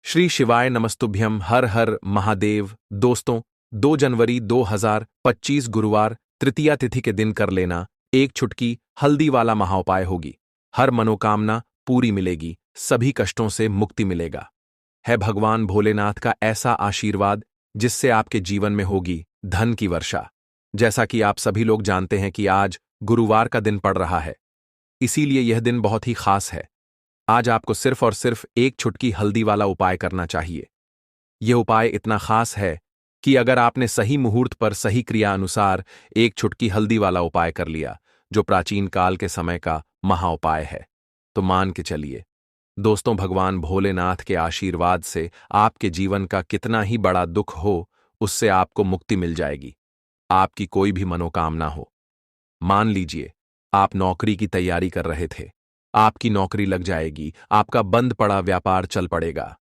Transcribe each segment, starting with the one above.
श्री शिवाय नमस्तुभ्यम। हर हर महादेव। दोस्तों, 2 जनवरी 2025 गुरुवार तृतीया तिथि के दिन कर लेना एक चुटकी हल्दी वाला महाउपाय होगी। हर मनोकामना पूरी मिलेगी, सभी कष्टों से मुक्ति मिलेगा। है भगवान भोलेनाथ का ऐसा आशीर्वाद जिससे आपके जीवन में होगी धन की वर्षा। जैसा कि आप सभी लोग जानते हैं कि आज गुरुवार का दिन पड़ रहा है, इसीलिए यह दिन बहुत ही खास है। आज आपको सिर्फ और सिर्फ एक चुटकी हल्दी वाला उपाय करना चाहिए। यह उपाय इतना खास है कि अगर आपने सही मुहूर्त पर सही क्रिया अनुसार एक चुटकी हल्दी वाला उपाय कर लिया, जो प्राचीन काल के समय का महाउपाय है, तो मान के चलिए दोस्तों, भगवान भोलेनाथ के आशीर्वाद से आपके जीवन का कितना ही बड़ा दुख हो, उससे आपको मुक्ति मिल जाएगी। आपकी कोई भी मनोकामना हो। मान लीजिए आप नौकरी की तैयारी कर रहे थे, आपकी नौकरी लग जाएगी, आपका बंद पड़ा व्यापार चल पड़ेगा।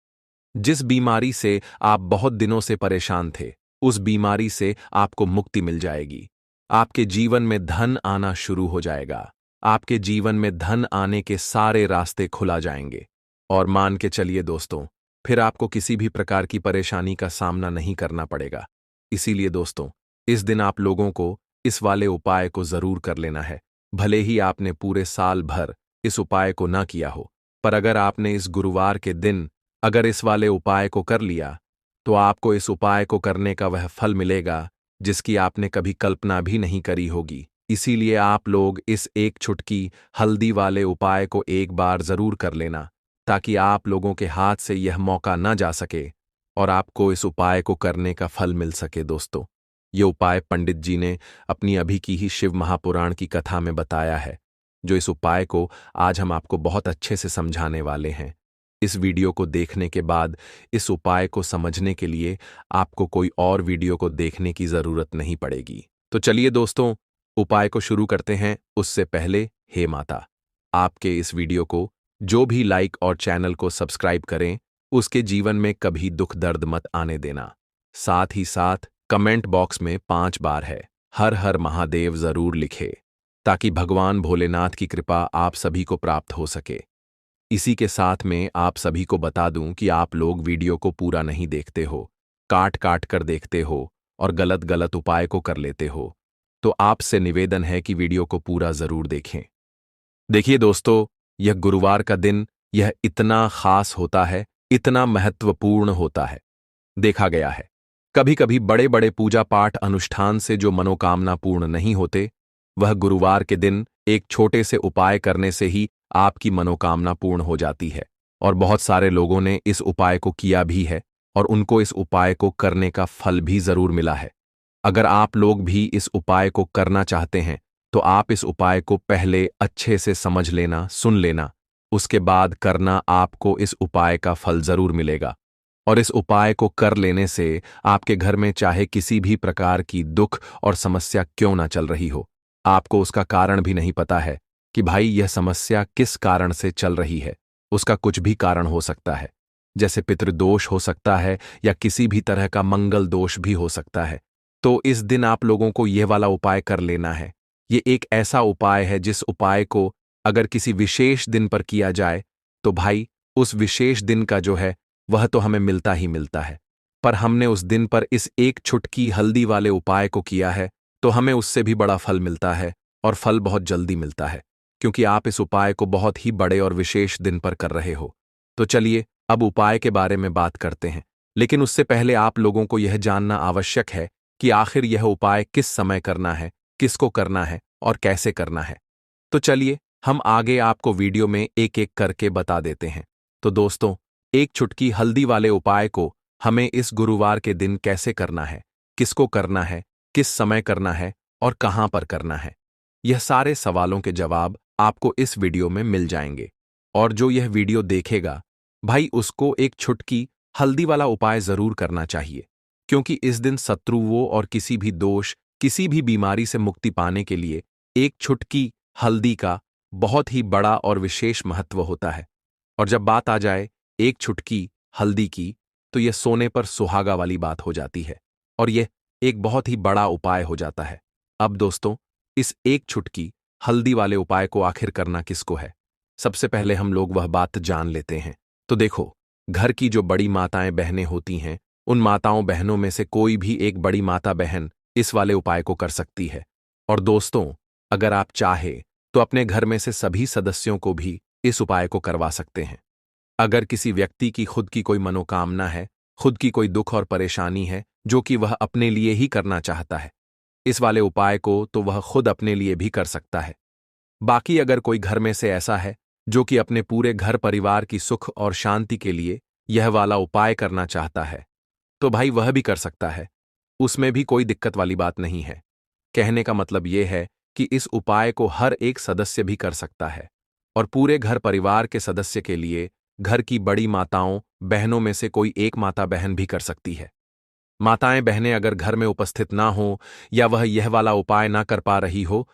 जिस बीमारी से आप बहुत दिनों से परेशान थे, उस बीमारी से आपको मुक्ति मिल जाएगी। आपके जीवन में धन आना शुरू हो जाएगा। आपके जीवन में धन आने के सारे रास्ते खुला जाएंगे। और मान के चलिए दोस्तों, फिर आपको किसी भी प्रकार की परेशानी का सामना नहीं करना पड़ेगा। इसीलिए दोस्तों, इस दिन आप लोगों को इस वाले उपाय को जरूर कर लेना है। भले ही आपने पूरे साल भर इस उपाय को ना किया हो, पर अगर आपने इस गुरुवार के दिन अगर इस वाले उपाय को कर लिया, तो आपको इस उपाय को करने का वह फल मिलेगा जिसकी आपने कभी कल्पना भी नहीं करी होगी। इसीलिए आप लोग इस एक चुटकी हल्दी वाले उपाय को एक बार जरूर कर लेना, ताकि आप लोगों के हाथ से यह मौका न जा सके और आपको इस उपाय को करने का फल मिल सके। दोस्तों, यह उपाय पंडित जी ने अपनी अभी की ही शिव महापुराण की कथा में बताया है, जो इस उपाय को आज हम आपको बहुत अच्छे से समझाने वाले हैं। इस वीडियो को देखने के बाद इस उपाय को समझने के लिए आपको कोई और वीडियो को देखने की जरूरत नहीं पड़ेगी। तो चलिए दोस्तों, उपाय को शुरू करते हैं। उससे पहले, हे माता, आपके इस वीडियो को जो भी लाइक और चैनल को सब्सक्राइब करें, उसके जीवन में कभी दुख दर्द मत आने देना। साथ ही साथ कमेंट बॉक्स में 5 बार है हर हर महादेव जरूर लिखे, ताकि भगवान भोलेनाथ की कृपा आप सभी को प्राप्त हो सके। इसी के साथ में आप सभी को बता दूं कि आप लोग वीडियो को पूरा नहीं देखते हो, काट काट कर देखते हो और गलत गलत उपाय को कर लेते हो। तो आपसे निवेदन है कि वीडियो को पूरा जरूर देखें। देखिए दोस्तों, यह गुरुवार का दिन यह इतना खास होता है, इतना महत्वपूर्ण होता है। देखा गया है कभी कभी बड़े बड़े पूजा पाठ अनुष्ठान से जो मनोकामना पूर्ण नहीं होते, वह गुरुवार के दिन एक छोटे से उपाय करने से ही आपकी मनोकामना पूर्ण हो जाती है। और बहुत सारे लोगों ने इस उपाय को किया भी है और उनको इस उपाय को करने का फल भी जरूर मिला है। अगर आप लोग भी इस उपाय को करना चाहते हैं, तो आप इस उपाय को पहले अच्छे से समझ लेना, सुन लेना, उसके बाद करना। आपको इस उपाय का फल जरूर मिलेगा। और इस उपाय को कर लेने से आपके घर में चाहे किसी भी प्रकार की दुख और समस्या क्यों ना चल रही हो, आपको उसका कारण भी नहीं पता है कि भाई यह समस्या किस कारण से चल रही है। उसका कुछ भी कारण हो सकता है, जैसे पितृदोष हो सकता है या किसी भी तरह का मंगल दोष भी हो सकता है। तो इस दिन आप लोगों को यह वाला उपाय कर लेना है। ये एक ऐसा उपाय है जिस उपाय को अगर किसी विशेष दिन पर किया जाए, तो भाई उस विशेष दिन का जो है वह तो हमें मिलता ही मिलता है। पर हमने उस दिन पर इस एक चुटकी हल्दी वाले उपाय को किया है, तो हमें उससे भी बड़ा फल मिलता है, और फल बहुत जल्दी मिलता है, क्योंकि आप इस उपाय को बहुत ही बड़े और विशेष दिन पर कर रहे हो। तो चलिए अब उपाय के बारे में बात करते हैं। लेकिन उससे पहले आप लोगों को यह जानना आवश्यक है कि आखिर यह उपाय किस समय करना है, किसको करना है और कैसे करना है। तो चलिए हम आगे आपको वीडियो में एक एक करके बता देते हैं। तो दोस्तों, एक चुटकी हल्दी वाले उपाय को हमें इस गुरुवार के दिन कैसे करना है, किसको करना है, किस समय करना है और कहां पर करना है, यह सारे सवालों के जवाब आपको इस वीडियो में मिल जाएंगे। और जो यह वीडियो देखेगा, भाई उसको एक चुटकी हल्दी वाला उपाय जरूर करना चाहिए, क्योंकि इस दिन शत्रुओं और किसी भी दोष, किसी भी बीमारी से मुक्ति पाने के लिए एक चुटकी हल्दी का बहुत ही बड़ा और विशेष महत्व होता है। और जब बात आ जाए एक चुटकी हल्दी की, तो यह सोने पर सुहागा वाली बात हो जाती है और यह एक बहुत ही बड़ा उपाय हो जाता है। अब दोस्तों, इस एक चुटकी हल्दी वाले उपाय को आखिर करना किसको है, सबसे पहले हम लोग वह बात जान लेते हैं। तो देखो, घर की जो बड़ी माताएं बहनें होती हैं, उन माताओं बहनों में से कोई भी एक बड़ी माता बहन इस वाले उपाय को कर सकती है। और दोस्तों, अगर आप चाहे तो अपने घर में से सभी सदस्यों को भी इस उपाय को करवा सकते हैं। अगर किसी व्यक्ति की खुद की कोई मनोकामना है, खुद की कोई दुख और परेशानी है जो कि वह अपने लिए ही करना चाहता है, इस वाले उपाय को तो वह खुद अपने लिए भी कर सकता है। बाकी अगर कोई घर में से ऐसा है जो कि अपने पूरे घर परिवार की सुख और शांति के लिए यह वाला उपाय करना चाहता है, तो भाई वह भी कर सकता है। उसमें भी कोई दिक्कत वाली बात नहीं है। कहने का मतलब यह है कि इस उपाय को हर एक सदस्य भी कर सकता है और पूरे घर परिवार के सदस्य के लिए घर की बड़ी माताओं बहनों में से कोई एक माता बहन भी कर सकती है। माताएं बहनें अगर घर में उपस्थित ना हो या वह यह वाला उपाय ना कर पा रही हो,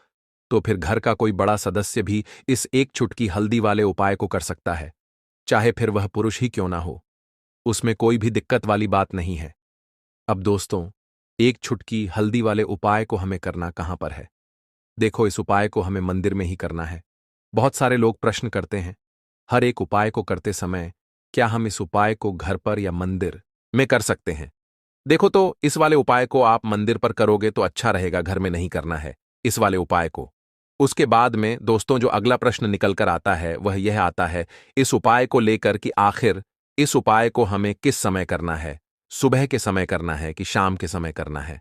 तो फिर घर का कोई बड़ा सदस्य भी इस एक चुटकी हल्दी वाले उपाय को कर सकता है, चाहे फिर वह पुरुष ही क्यों ना हो। उसमें कोई भी दिक्कत वाली बात नहीं है। अब दोस्तों, एक चुटकी हल्दी वाले उपाय को हमें करना कहां पर है? देखो, इस उपाय को हमें मंदिर में ही करना है। बहुत सारे लोग प्रश्न करते हैं, हर एक उपाय को करते समय क्या हम इस उपाय को घर पर या मंदिर में कर सकते हैं? देखो, तो इस वाले उपाय को आप मंदिर पर करोगे तो अच्छा रहेगा, घर में नहीं करना है इस वाले उपाय को। उसके बाद में दोस्तों जो अगला प्रश्न निकल कर आता है वह यह आता है इस उपाय को लेकर कि आखिर इस उपाय को हमें किस समय करना है, सुबह के समय करना है कि शाम के समय करना है?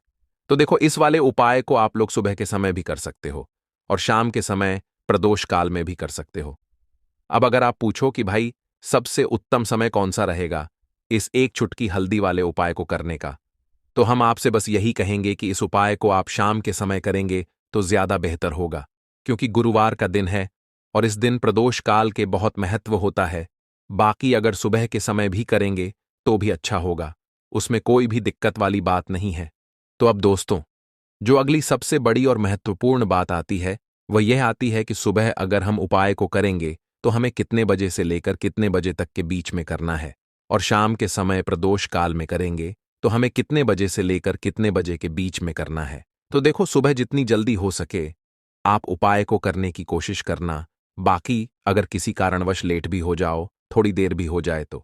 तो देखो, इस वाले उपाय को आप लोग सुबह के समय भी कर सकते हो और शाम के समय प्रदोष काल में भी कर सकते हो। अब अगर आप पूछो कि भाई सबसे उत्तम समय कौन सा रहेगा इस एक चुटकी हल्दी वाले उपाय को करने का, तो हम आपसे बस यही कहेंगे कि इस उपाय को आप शाम के समय करेंगे तो ज्यादा बेहतर होगा, क्योंकि गुरुवार का दिन है और इस दिन प्रदोष काल के बहुत महत्व होता है। बाकी अगर सुबह के समय भी करेंगे तो भी अच्छा होगा, उसमें कोई भी दिक्कत वाली बात नहीं है। तो अब दोस्तों, जो अगली सबसे बड़ी और महत्वपूर्ण बात आती है वह यह आती है कि सुबह अगर हम उपाय को करेंगे तो हमें कितने बजे से लेकर कितने बजे तक के बीच में करना है, और शाम के समय प्रदोष काल में करेंगे तो हमें कितने बजे से लेकर कितने बजे के बीच में करना है। तो देखो, सुबह जितनी जल्दी हो सके आप उपाय को करने की कोशिश करना। बाकी अगर किसी कारणवश लेट भी हो जाओ, थोड़ी देर भी हो जाए तो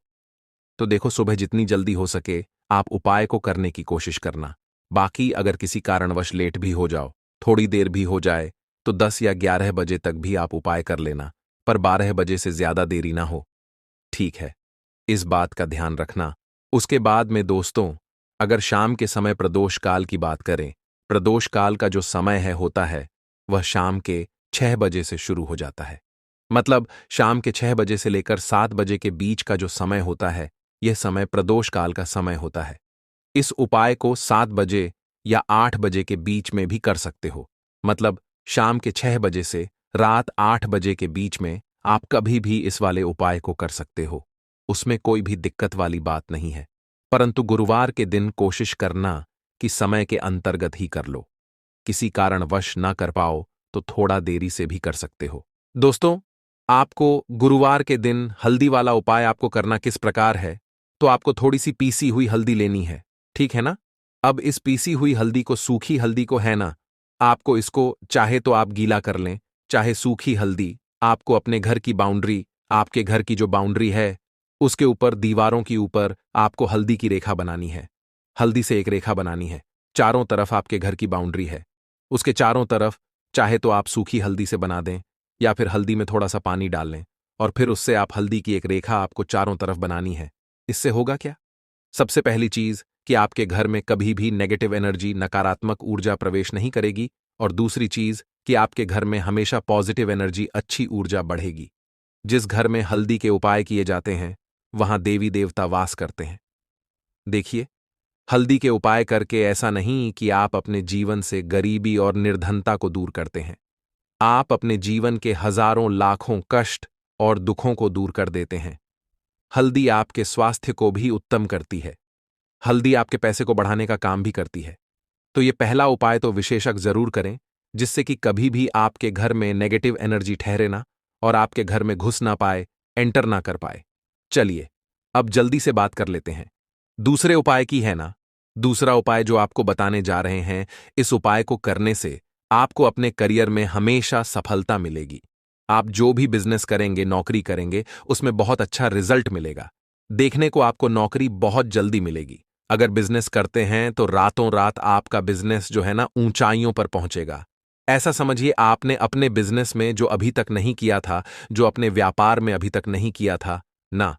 देखो, सुबह जितनी जल्दी हो सके आप उपाय को करने की कोशिश करना। बाकी अगर किसी कारणवश लेट भी हो जाओ, थोड़ी देर भी हो जाए, तो 10 या 11 बजे तक भी आप उपाय कर लेना, पर 12 बजे से ज्यादा देरी ना हो। ठीक है, इस बात का ध्यान रखना। उसके बाद में दोस्तों, अगर शाम के समय प्रदोष काल की बात करें, प्रदोष काल का जो समय है होता है वह शाम के 6 बजे से शुरू हो जाता है। मतलब शाम के 6 बजे से लेकर 7 बजे के बीच का जो समय होता है, यह समय प्रदोष काल का समय होता है। इस उपाय को 7 बजे या 8 बजे के बीच में भी कर सकते हो। मतलब शाम के 6 बजे से रात 8 बजे के बीच में आप कभी भी इस वाले उपाय को कर सकते हो, उसमें कोई भी दिक्कत वाली बात नहीं है। परंतु गुरुवार के दिन कोशिश करना कि समय के अंतर्गत ही कर लो। किसी कारणवश ना कर पाओ तो थोड़ा देरी से भी कर सकते हो। दोस्तों, आपको गुरुवार के दिन हल्दी वाला उपाय आपको करना किस प्रकार है, तो आपको थोड़ी सी पीसी हुई हल्दी लेनी है, ठीक है ना? अब इस पीसी हुई हल्दी को, सूखी हल्दी को है ना, आपको इसको चाहे तो आप गीला कर लें, चाहे सूखी हल्दी आपको अपने घर की बाउंड्री, आपके घर की जो बाउंड्री है उसके ऊपर, दीवारों के ऊपर आपको हल्दी की रेखा बनानी है। हल्दी से एक रेखा बनानी है, चारों तरफ आपके घर की बाउंड्री है, उसके चारों तरफ चाहे तो आप सूखी हल्दी से बना दें या फिर हल्दी में थोड़ा सा पानी डाल लें और फिर उससे आप हल्दी की एक रेखा आपको चारों तरफ बनानी है। इससे होगा क्या? सबसे पहली चीज कि आपके घर में कभी भी नेगेटिव एनर्जी, नकारात्मक ऊर्जा प्रवेश नहीं करेगी, और दूसरी चीज कि आपके घर में हमेशा पॉजिटिव एनर्जी, अच्छी ऊर्जा बढ़ेगी। जिस घर में हल्दी के उपाय किए जाते हैं वहां देवी देवता वास करते हैं। देखिए, हल्दी के उपाय करके ऐसा नहीं कि आप अपने जीवन से गरीबी और निर्धनता को दूर करते हैं, आप अपने जीवन के हजारों लाखों कष्ट और दुखों को दूर कर देते हैं। हल्दी आपके स्वास्थ्य को भी उत्तम करती है, हल्दी आपके पैसे को बढ़ाने का काम भी करती है। तो ये पहला उपाय तो विशेषक जरूर करें, जिससे कि कभी भी आपके घर में नेगेटिव एनर्जी ठहरे ना और आपके घर में घुस ना पाए, एंटर ना कर पाए। चलिए, अब जल्दी से बात कर लेते हैं दूसरे उपाय की, है ना? दूसरा उपाय जो आपको बताने जा रहे हैं, इस उपाय को करने से आपको अपने करियर में हमेशा सफलता मिलेगी। आप जो भी बिजनेस करेंगे, नौकरी करेंगे, उसमें बहुत अच्छा रिजल्ट मिलेगा। देखने को आपको नौकरी बहुत जल्दी मिलेगी। अगर बिजनेस करते हैं तो रातों रात आपका बिजनेस जो है ना ऊंचाइयों पर पहुंचेगा। ऐसा समझिए आपने अपने बिजनेस में जो अभी तक नहीं किया था, जो अपने व्यापार में अभी तक नहीं किया था ना,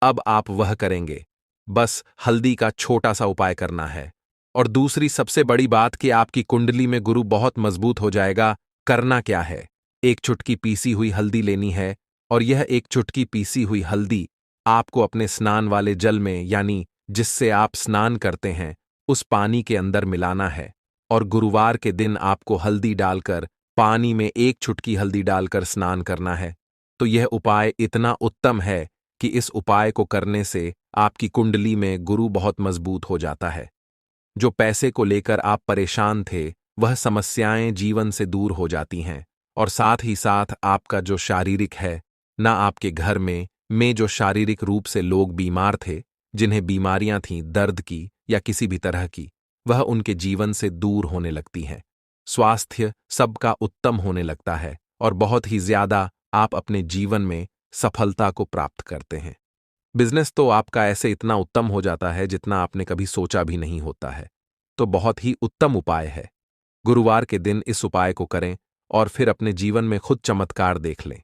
अब आप वह करेंगे। बस हल्दी का छोटा सा उपाय करना है। और दूसरी सबसे बड़ी बात कि आपकी कुंडली में गुरु बहुत मजबूत हो जाएगा। करना क्या है? एक चुटकी पीसी हुई हल्दी लेनी है, और यह एक चुटकी पीसी हुई हल्दी आपको अपने स्नान वाले जल में, यानी जिससे आप स्नान करते हैं, उस पानी के अंदर मिलाना है। और गुरुवार के दिन आपको हल्दी डालकर, पानी में एक चुटकी हल्दी डालकर स्नान करना है। तो यह उपाय इतना उत्तम है कि इस उपाय को करने से आपकी कुंडली में गुरु बहुत मजबूत हो जाता है। जो पैसे को लेकर आप परेशान थे, वह समस्याएं जीवन से दूर हो जाती हैं। और साथ ही साथ आपका जो शारीरिक है, ना आपके घर में जो शारीरिक रूप से लोग बीमार थे, जिन्हें बीमारियां थीं दर्द की या किसी भी तरह की, वह उनके जीवन से दूर होने लगती हैं। स्वास्थ्य सबका उत्तम होने लगता है और बहुत ही ज्यादा आप अपने जीवन में सफलता को प्राप्त करते हैं। बिजनेस तो आपका ऐसे इतना उत्तम हो जाता है जितना आपने कभी सोचा भी नहीं होता है। तो बहुत ही उत्तम उपाय है। गुरुवार के दिन इस उपाय को करें और फिर अपने जीवन में खुद चमत्कार देख लें।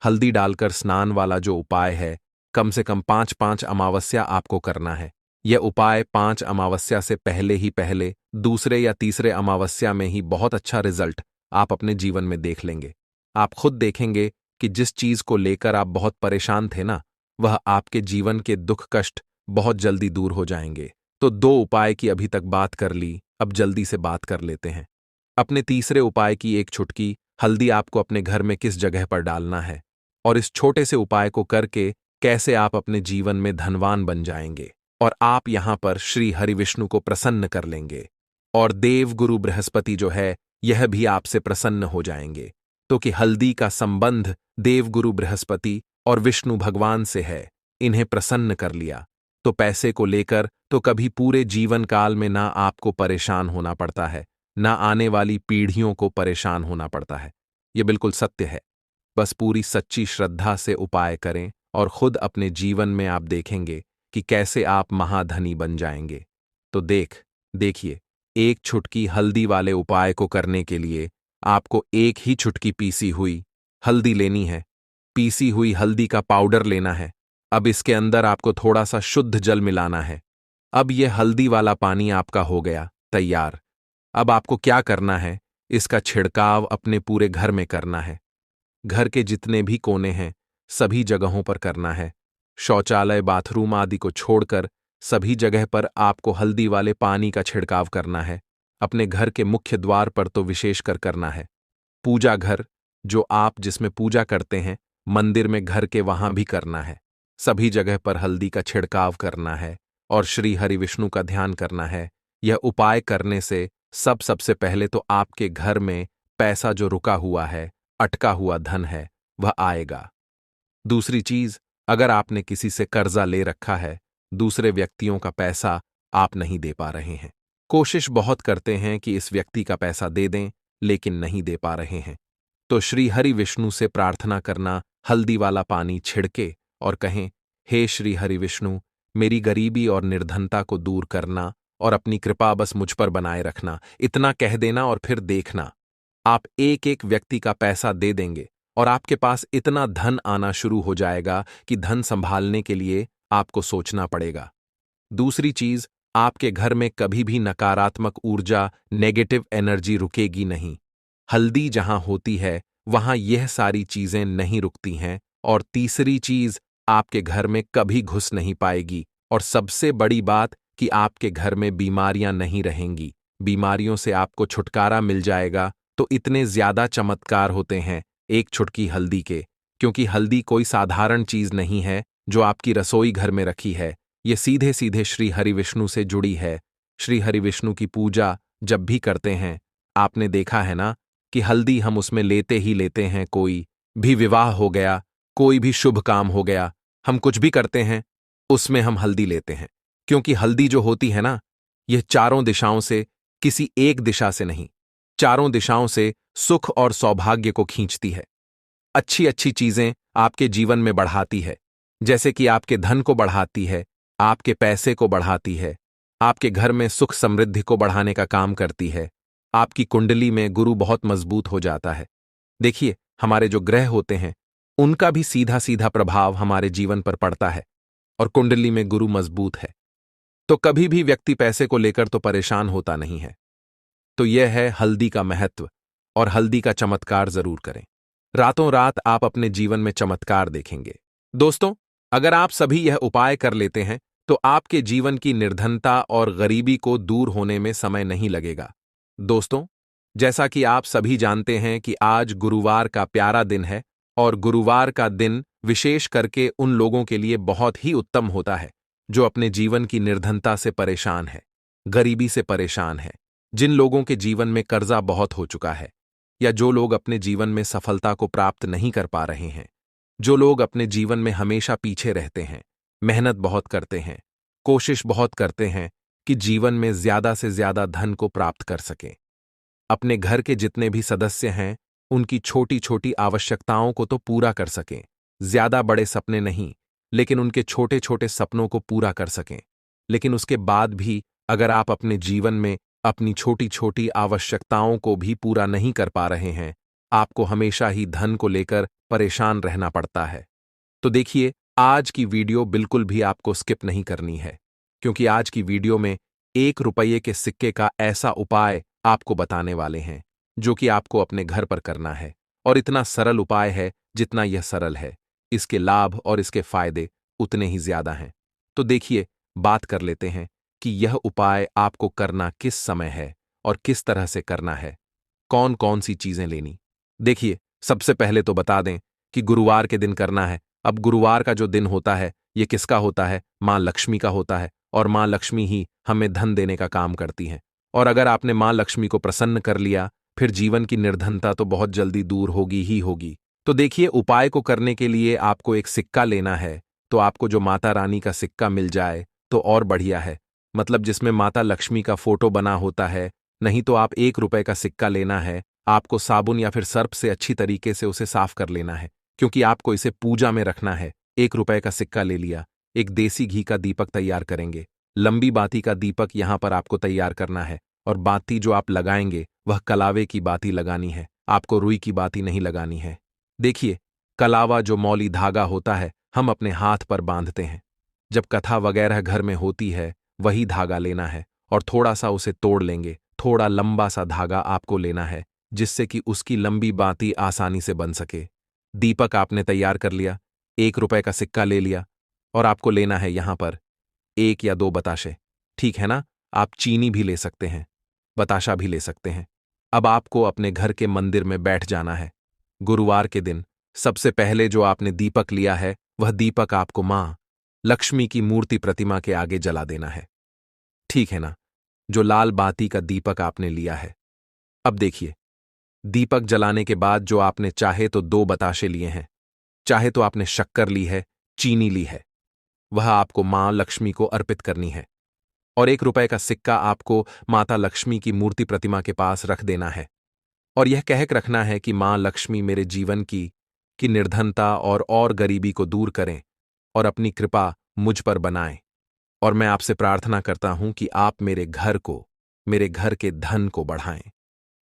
हल्दी डालकर स्नान वाला जो उपाय है, कम से कम 5-5 अमावस्या आपको करना है। यह उपाय 5 अमावस्या से पहले ही पहले, दूसरे या तीसरे अमावस्या में ही बहुत अच्छा रिजल्ट आप अपने जीवन में देख लेंगे। आप खुद देखेंगे कि जिस चीज को लेकर आप बहुत परेशान थे ना, वह आपके जीवन के दुख कष्ट बहुत जल्दी दूर हो जाएंगे। तो 2 उपाय की अभी तक बात कर ली, अब जल्दी से बात कर लेते हैं। अपने तीसरे उपाय की एक चुटकी हल्दी आपको अपने घर में किस जगह पर डालना है, और इस छोटे से उपाय को करके कैसे आप अपने जीवन में धनवान बन जाएंगे, और आप यहां पर श्री हरि विष्णु को प्रसन्न कर लेंगे। और देव गुरु बृहस्पति जो है, यह भी आपसे प्रसन्न हो जाएंगे। तो कि हल्दी का संबंध देव गुरु बृहस्पति और विष्णु भगवान से है, इन्हें प्रसन्न कर लिया तो पैसे को लेकर तो कभी पूरे जीवन काल में ना आपको परेशान होना पड़ता है, ना आने वाली पीढ़ियों को परेशान होना पड़ता है। यह बिल्कुल सत्य है। बस पूरी सच्ची श्रद्धा से उपाय करें और खुद अपने जीवन में आप देखेंगे कि कैसे आप महाधनी बन जाएंगे। तो देखिए, एक चुटकी हल्दी वाले उपाय को करने के लिए आपको एक ही चुटकी पीसी हुई हल्दी लेनी है। पीसी हुई हल्दी का पाउडर लेना है। अब इसके अंदर आपको थोड़ा सा शुद्ध जल मिलाना है। अब यह हल्दी वाला पानी आपका हो गया तैयार। अब आपको क्या करना है, इसका छिड़काव अपने पूरे घर में करना है। घर के जितने भी कोने हैं, सभी जगहों पर करना है। शौचालय, बाथरूम आदि को छोड़कर सभी जगह पर आपको हल्दी वाले पानी का छिड़काव करना है। अपने घर के मुख्य द्वार पर तो विशेषकर करना है। पूजा घर, जो आप जिसमें पूजा करते हैं, मंदिर में, घर के, वहां भी करना है। सभी जगह पर हल्दी का छिड़काव करना है और श्री हरि विष्णु का ध्यान करना है। यह उपाय करने से सबसे पहले तो आपके घर में पैसा जो रुका हुआ है, अटका हुआ धन है, वह आएगा। दूसरी चीज, अगर आपने किसी से कर्जा ले रखा है, दूसरे व्यक्तियों का पैसा आप नहीं दे पा रहे हैं, कोशिश बहुत करते हैं कि इस व्यक्ति का पैसा दे दें, लेकिन नहीं दे पा रहे हैं, तो श्री हरि विष्णु से प्रार्थना करना, हल्दी वाला पानी छिड़के और कहें, हे श्री हरि विष्णु, मेरी गरीबी और निर्धनता को दूर करना और अपनी कृपा बस मुझ पर बनाए रखना। इतना कह देना और फिर देखना, आप एक एक व्यक्ति का पैसा दे देंगे और आपके पास इतना धन आना शुरू हो जाएगा कि धन संभालने के लिए आपको सोचना पड़ेगा। दूसरी चीज, आपके घर में कभी भी नकारात्मक ऊर्जा, नेगेटिव एनर्जी रुकेगी नहीं। हल्दी जहां होती है, वहां यह सारी चीजें नहीं रुकती हैं। और तीसरी चीज, आपके घर में कभी घुस नहीं पाएगी। और सबसे बड़ी बात कि आपके घर में बीमारियां नहीं रहेंगी। बीमारियों से आपको छुटकारा मिल जाएगा। तो इतने ज्यादा चमत्कार होते हैं एक चुटकी हल्दी के, क्योंकि हल्दी कोई साधारण चीज नहीं है जो आपकी रसोई घर में रखी है। ये सीधे सीधे श्री हरि विष्णु से जुड़ी है। श्री हरि विष्णु की पूजा जब भी करते हैं, आपने देखा है ना कि हल्दी हम उसमें लेते ही लेते हैं। कोई भी विवाह हो गया, कोई भी शुभ काम हो गया, हम कुछ भी करते हैं, उसमें हम हल्दी लेते हैं। क्योंकि हल्दी जो होती है ना, यह चारों दिशाओं से, किसी एक दिशा से नहीं, चारों दिशाओं से सुख और सौभाग्य को खींचती है। अच्छी अच्छी चीजें आपके जीवन में बढ़ाती है। जैसे कि आपके धन को बढ़ाती है, आपके पैसे को बढ़ाती है, आपके घर में सुख समृद्धि को बढ़ाने का काम करती है। आपकी कुंडली में गुरु बहुत मजबूत हो जाता है। देखिए, हमारे जो ग्रह होते हैं उनका भी सीधा सीधा प्रभाव हमारे जीवन पर पड़ता है, और कुंडली में गुरु मजबूत है तो कभी भी व्यक्ति पैसे को लेकर तो परेशान होता नहीं है। तो यह है हल्दी का महत्व, और हल्दी का चमत्कार जरूर करें। रातों रात आप अपने जीवन में चमत्कार देखेंगे। दोस्तों, अगर आप सभी यह उपाय कर लेते हैं तो आपके जीवन की निर्धनता और गरीबी को दूर होने में समय नहीं लगेगा। दोस्तों, जैसा कि आप सभी जानते हैं कि आज गुरुवार का प्यारा दिन है, और गुरुवार का दिन विशेष करके उन लोगों के लिए बहुत ही उत्तम होता है जो अपने जीवन की निर्धनता से परेशान है, गरीबी से परेशान है, जिन लोगों के जीवन में कर्जा बहुत हो चुका है, या जो लोग अपने जीवन में सफलता को प्राप्त नहीं कर पा रहे हैं, जो लोग अपने जीवन में हमेशा पीछे रहते हैं, मेहनत बहुत करते हैं, कोशिश बहुत करते हैं कि जीवन में ज्यादा से ज्यादा धन को प्राप्त कर सकें। अपने घर के जितने भी सदस्य हैं उनकी छोटी छोटी आवश्यकताओं को तो पूरा कर सकें, ज्यादा बड़े सपने नहीं, लेकिन उनके छोटे छोटे सपनों को पूरा कर सकें। लेकिन उसके बाद भी अगर आप अपने जीवन में अपनी छोटी छोटी आवश्यकताओं को भी पूरा नहीं कर पा रहे हैं, आपको हमेशा ही धन को लेकर परेशान रहना पड़ता है। तो देखिए, आज की वीडियो बिल्कुल भी आपको स्किप नहीं करनी है, क्योंकि आज की वीडियो में 1 रुपये के सिक्के का ऐसा उपाय आपको बताने वाले हैं जो कि आपको अपने घर पर करना है। और इतना सरल उपाय है, जितना यह सरल है इसके लाभ और इसके फायदे उतने ही ज्यादा हैं। तो देखिए, बात कर लेते हैं कि यह उपाय आपको करना किस समय है और किस तरह से करना है, कौन कौन सी चीजें लेनी। देखिए, सबसे पहले तो बता दें कि गुरुवार के दिन करना है। अब गुरुवार का जो दिन होता है ये किसका होता है? मां लक्ष्मी का होता है, और मां लक्ष्मी ही हमें धन देने का काम करती हैं। और अगर आपने मां लक्ष्मी को प्रसन्न कर लिया, फिर जीवन की निर्धनता तो बहुत जल्दी दूर होगी ही होगी। तो देखिए, उपाय को करने के लिए आपको एक सिक्का लेना है। तो आपको जो माता रानी का सिक्का मिल जाए तो और बढ़िया है, मतलब जिसमें माता लक्ष्मी का फोटो बना होता है। नहीं तो आप 1 रुपये का सिक्का लेना है। आपको साबुन या फिर सर्फ से अच्छी तरीके से उसे साफ कर लेना है, क्योंकि आपको इसे पूजा में रखना है। 1 रुपये का सिक्का ले लिया, एक देसी घी का दीपक तैयार करेंगे। लंबी बाती का दीपक यहां पर आपको तैयार करना है, और बाती जो आप लगाएंगे वह कलावे की बाती लगानी है, आपको रुई की बाती नहीं लगानी है। देखिए, कलावा जो मौली धागा होता है हम अपने हाथ पर बांधते हैं। जब कथा वगैरह घर में होती है वही धागा लेना है, और थोड़ा सा उसे तोड़ लेंगे। थोड़ा लंबा सा धागा आपको लेना है, जिससे कि उसकी लंबी बाती आसानी से बन सके। दीपक आपने तैयार कर लिया, 1 रुपये का सिक्का ले लिया, और आपको लेना है यहां पर 1 या 2 बताशे। ठीक है ना? आप चीनी भी ले सकते हैं, बताशा भी ले सकते हैं। अब आपको अपने घर के मंदिर में बैठ जाना है। गुरुवार के दिन सबसे पहले जो आपने दीपक लिया है वह दीपक आपको मां लक्ष्मी की मूर्ति प्रतिमा के आगे जला देना है। ठीक है ना? जो लाल बाती का दीपक आपने लिया है। अब देखिए, दीपक जलाने के बाद जो आपने चाहे तो 2 बताशे लिए हैं, चाहे तो आपने शक्कर ली है, चीनी ली है, वह आपको मां लक्ष्मी को अर्पित करनी है। और 1 रुपये का सिक्का आपको माता लक्ष्मी की मूर्ति प्रतिमा के पास रख देना है, और यह कहकर रखना है कि मां लक्ष्मी मेरे जीवन की निर्धनता और गरीबी को दूर करें और अपनी कृपा मुझ पर बनाएं। और मैं आपसे प्रार्थना करता हूं कि आप मेरे घर के धन को बढ़ाएं,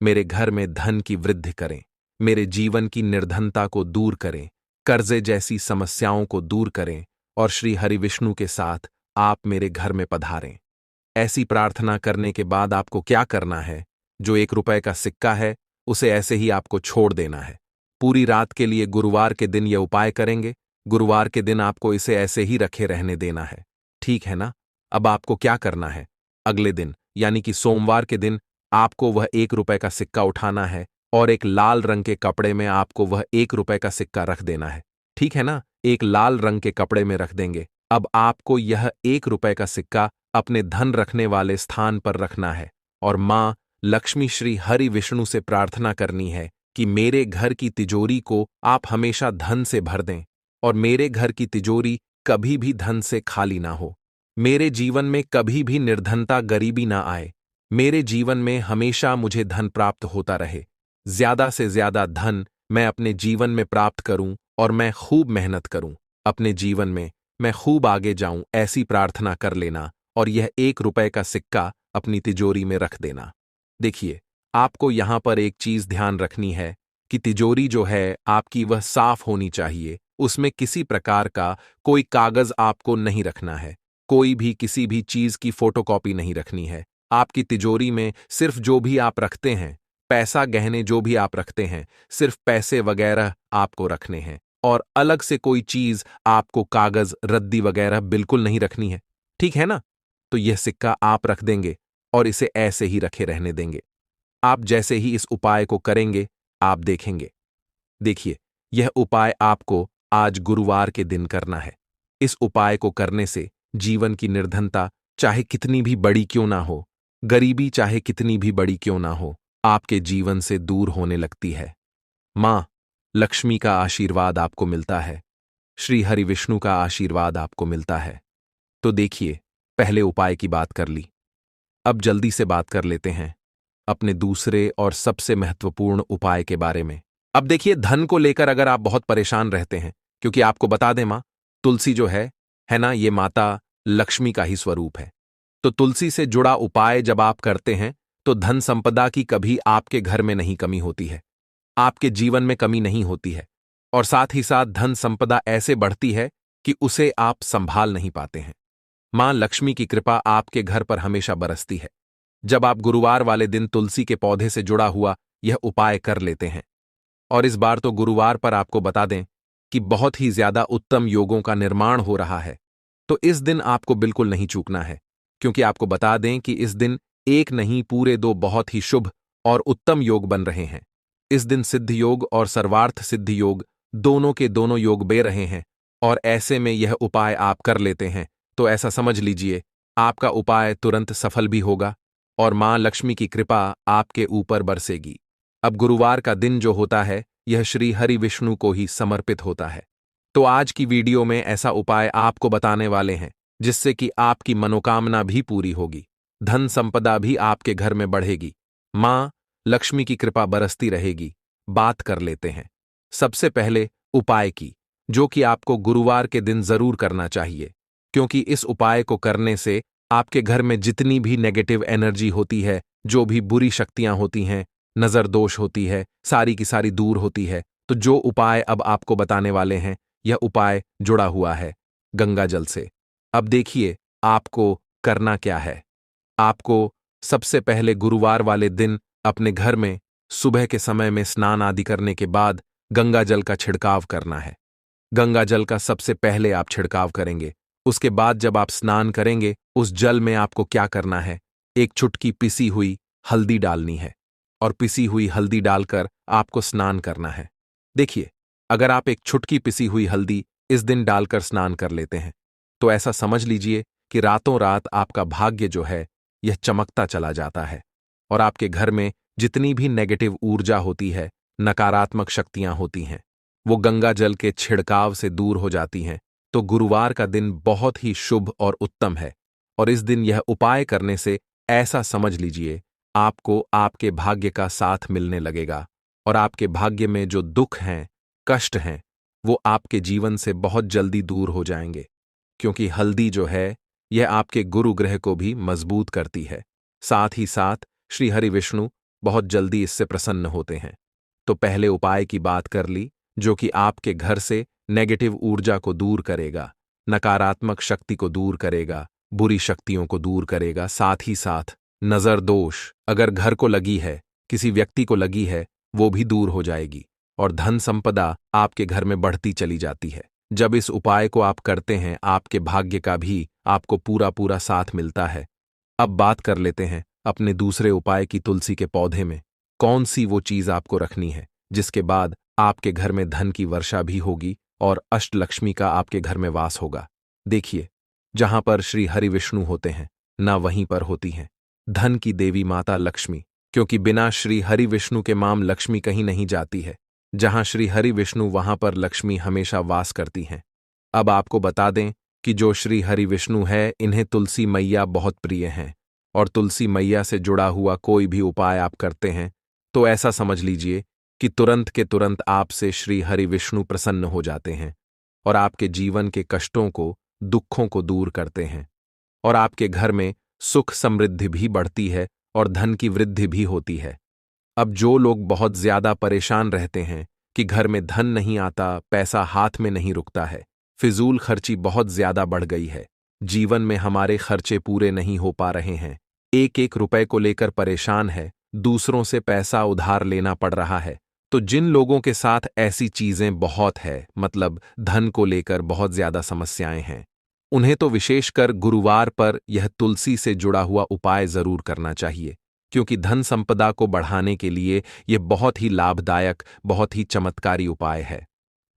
मेरे घर में धन की वृद्धि करें, मेरे जीवन की निर्धनता को दूर करें, कर्जे जैसी समस्याओं को दूर करें, और श्री हरि विष्णु के साथ आप मेरे घर में पधारें। ऐसी प्रार्थना करने के बाद आपको क्या करना है? जो 1 रुपये का सिक्का है उसे ऐसे ही आपको छोड़ देना है। पूरी रात के लिए गुरुवार के दिन यह उपाय करेंगे। गुरुवार के दिन आपको इसे ऐसे ही रखे रहने देना है। ठीक है ना? अब आपको क्या करना है? अगले दिन यानी कि सोमवार के दिन आपको वह 1 रुपये का सिक्का उठाना है, और एक लाल रंग के कपड़े में आपको वह 1 रुपये का सिक्का रख देना है। ठीक है ना? एक लाल रंग के कपड़े में रख देंगे। अब आपको यह 1 रुपये का सिक्का अपने धन रखने वाले स्थान पर रखना है, और मां लक्ष्मी श्री हरि विष्णु से प्रार्थना करनी है कि मेरे घर की तिजोरी को आप हमेशा धन से भर दें, और मेरे घर की तिजोरी कभी भी धन से खाली ना हो। मेरे जीवन में कभी भी निर्धनता गरीबी ना आए। मेरे जीवन में हमेशा मुझे धन प्राप्त होता रहे। ज्यादा से ज्यादा धन मैं अपने जीवन में प्राप्त करूं, और मैं खूब मेहनत करूं, अपने जीवन में मैं खूब आगे जाऊं, ऐसी प्रार्थना कर लेना और यह 1 रुपए का सिक्का अपनी तिजोरी में रख देना। देखिए, आपको यहां पर एक चीज ध्यान रखनी है कि तिजोरी जो है आपकी वह साफ होनी चाहिए, उसमें किसी प्रकार का कोई कागज आपको नहीं रखना है, कोई भी किसी भी चीज की फोटोकॉपी नहीं रखनी है। आपकी तिजोरी में सिर्फ जो भी आप रखते हैं, पैसा गहने जो भी आप रखते हैं, सिर्फ पैसे वगैरह आपको रखने हैं और अलग से कोई चीज आपको कागज रद्दी वगैरह बिल्कुल नहीं रखनी है। ठीक है ना? तो यह सिक्का आप रख देंगे और इसे ऐसे ही रखे रहने देंगे। आप जैसे ही इस उपाय को करेंगे, आप देखेंगे। देखिए, यह उपाय आपको आज गुरुवार के दिन करना है। इस उपाय को करने से जीवन की निर्धनता चाहे कितनी भी बड़ी क्यों ना हो, गरीबी चाहे कितनी भी बड़ी क्यों ना हो, आपके जीवन से दूर होने लगती है। मां लक्ष्मी का आशीर्वाद आपको मिलता है, श्री हरि विष्णु का आशीर्वाद आपको मिलता है। तो देखिए, पहले उपाय की बात कर ली, अब जल्दी से बात कर लेते हैं अपने दूसरे और सबसे महत्वपूर्ण उपाय के बारे में। अब देखिए, धन को लेकर अगर आप बहुत परेशान रहते हैं, क्योंकि आपको बता दें मां, तुलसी जो है ना, ये माता लक्ष्मी का ही स्वरूप है। तो तुलसी से जुड़ा उपाय जब आप करते हैं, तो धन संपदा की कभी आपके घर में नहीं कमी होती है, आपके जीवन में कमी नहीं होती है, और साथ ही साथ धन संपदा ऐसे बढ़ती है कि उसे आप संभाल नहीं पाते हैं। मां लक्ष्मी की कृपा आपके घर पर हमेशा बरसती है जब आप गुरुवार वाले दिन तुलसी के पौधे से जुड़ा हुआ यह उपाय कर लेते हैं। और इस बार तो गुरुवार पर आपको बता दें कि बहुत ही ज्यादा उत्तम योगों का निर्माण हो रहा है, तो इस दिन आपको बिल्कुल नहीं चूकना है, क्योंकि आपको बता दें कि इस दिन एक नहीं पूरे 2 बहुत ही शुभ और उत्तम योग बन रहे हैं। इस दिन सिद्ध योग और सर्वार्थ सिद्ध योग दोनों के दोनों योग बे रहे हैं, और ऐसे में यह उपाय आप कर लेते हैं तो ऐसा समझ लीजिए आपका उपाय तुरंत सफल भी होगा और मां लक्ष्मी की कृपा आपके ऊपर बरसेगी। अब गुरुवार का दिन जो होता है, यह श्री हरि विष्णु को ही समर्पित होता है। तो आज की वीडियो में ऐसा उपाय आपको बताने वाले हैं जिससे कि आपकी मनोकामना भी पूरी होगी, धन संपदा भी आपके घर में बढ़ेगी, मां लक्ष्मी की कृपा बरसती रहेगी। बात कर लेते हैं सबसे पहले उपाय की, जो कि आपको गुरुवार के दिन जरूर करना चाहिए, क्योंकि इस उपाय को करने से आपके घर में जितनी भी नेगेटिव एनर्जी होती है, जो भी बुरी शक्तियां होती हैं, नजर दोष होती है, सारी की सारी दूर होती है। तो जो उपाय अब आपको बताने वाले हैं, यह उपाय जुड़ा हुआ है गंगा जल से। अब देखिए आपको करना क्या है। आपको सबसे पहले गुरुवार वाले दिन अपने घर में सुबह के समय में स्नान आदि करने के बाद गंगा जल का छिड़काव करना है। गंगा जल का सबसे पहले आप छिड़काव करेंगे। उसके बाद जब आप स्नान करेंगे, उस जल में आपको क्या करना है, एक चुटकी पिसी हुई हल्दी डालनी है और पिसी हुई हल्दी डालकर आपको स्नान करना है। देखिए, अगर आप एक चुटकी पिसी हुई हल्दी इस दिन डालकर स्नान कर लेते हैं, तो ऐसा समझ लीजिए कि रातों रात आपका भाग्य जो है यह चमकता चला जाता है और आपके घर में जितनी भी नेगेटिव ऊर्जा होती है, नकारात्मक शक्तियां होती हैं, वो गंगा जल के छिड़काव से दूर हो जाती हैं। तो गुरुवार का दिन बहुत ही शुभ और उत्तम है, और इस दिन यह उपाय करने से ऐसा समझ लीजिए आपको आपके भाग्य का साथ मिलने लगेगा और आपके भाग्य में जो दुख हैं, कष्ट हैं, वो आपके जीवन से बहुत जल्दी दूर हो जाएंगे, क्योंकि हल्दी जो है यह आपके गुरु ग्रह को भी मजबूत करती है। साथ ही साथ श्री हरि विष्णु बहुत जल्दी इससे प्रसन्न होते हैं। तो पहले उपाय की बात कर ली, जो कि आपके घर से नेगेटिव ऊर्जा को दूर करेगा, नकारात्मक शक्ति को दूर करेगा, बुरी शक्तियों को दूर करेगा। साथ ही साथ नजर दोष अगर घर को लगी है, किसी व्यक्ति को लगी है, वो भी दूर हो जाएगी और धन संपदा आपके घर में बढ़ती चली जाती है। जब इस उपाय को आप करते हैं, आपके भाग्य का भी आपको पूरा पूरा साथ मिलता है। अब बात कर लेते हैं अपने दूसरे उपाय की। तुलसी के पौधे में कौन सी वो चीज आपको रखनी है जिसके बाद आपके घर में धन की वर्षा भी होगी और अष्टलक्ष्मी का आपके घर में वास होगा। देखिए, जहां पर श्री हरि विष्णु होते हैं, ना वहीं पर होती हैं धन की देवी माता लक्ष्मी, क्योंकि बिना श्री हरि विष्णु के माम लक्ष्मी कहीं नहीं जाती है। जहां श्री हरि विष्णु वहां पर लक्ष्मी हमेशा वास करती हैं। अब आपको बता दें कि जो श्री हरि विष्णु है, इन्हें तुलसी मैया बहुत प्रिय हैं, और तुलसी मैया से जुड़ा हुआ कोई भी उपाय आप करते हैं तो ऐसा समझ लीजिए कि तुरंत के तुरंत आपसे श्री हरि विष्णु प्रसन्न हो जाते हैं और आपके जीवन के कष्टों को दुखों को दूर करते हैं और आपके घर में सुख समृद्धि भी बढ़ती है और धन की वृद्धि भी होती है। अब जो लोग बहुत ज्यादा परेशान रहते हैं कि घर में धन नहीं आता, पैसा हाथ में नहीं रुकता है, फिजूल खर्ची बहुत ज्यादा बढ़ गई है, जीवन में हमारे खर्चे पूरे नहीं हो पा रहे हैं, एक एक रुपए को लेकर परेशान है, दूसरों से पैसा उधार लेना पड़ रहा है, तो जिन लोगों के साथ ऐसी चीजें बहुत है, मतलब धन को लेकर बहुत ज्यादा समस्याएं हैं, उन्हें तो विशेषकर गुरुवार पर यह तुलसी से जुड़ा हुआ उपाय जरूर करना चाहिए, क्योंकि धन संपदा को बढ़ाने के लिए यह बहुत ही लाभदायक, बहुत ही चमत्कारी उपाय है।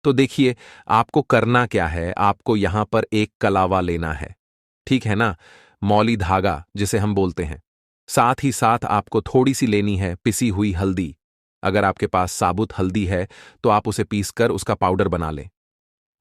तो देखिए, आपको करना क्या है, आपको यहां पर एक कलावा लेना है, ठीक है ना, मौली धागा जिसे हम बोलते हैं। साथ ही साथ आपको थोड़ी सी लेनी है पिसी हुई हल्दी। अगर आपके पास साबुत हल्दी है तो आप उसे पीसकर उसका पाउडर बना लें।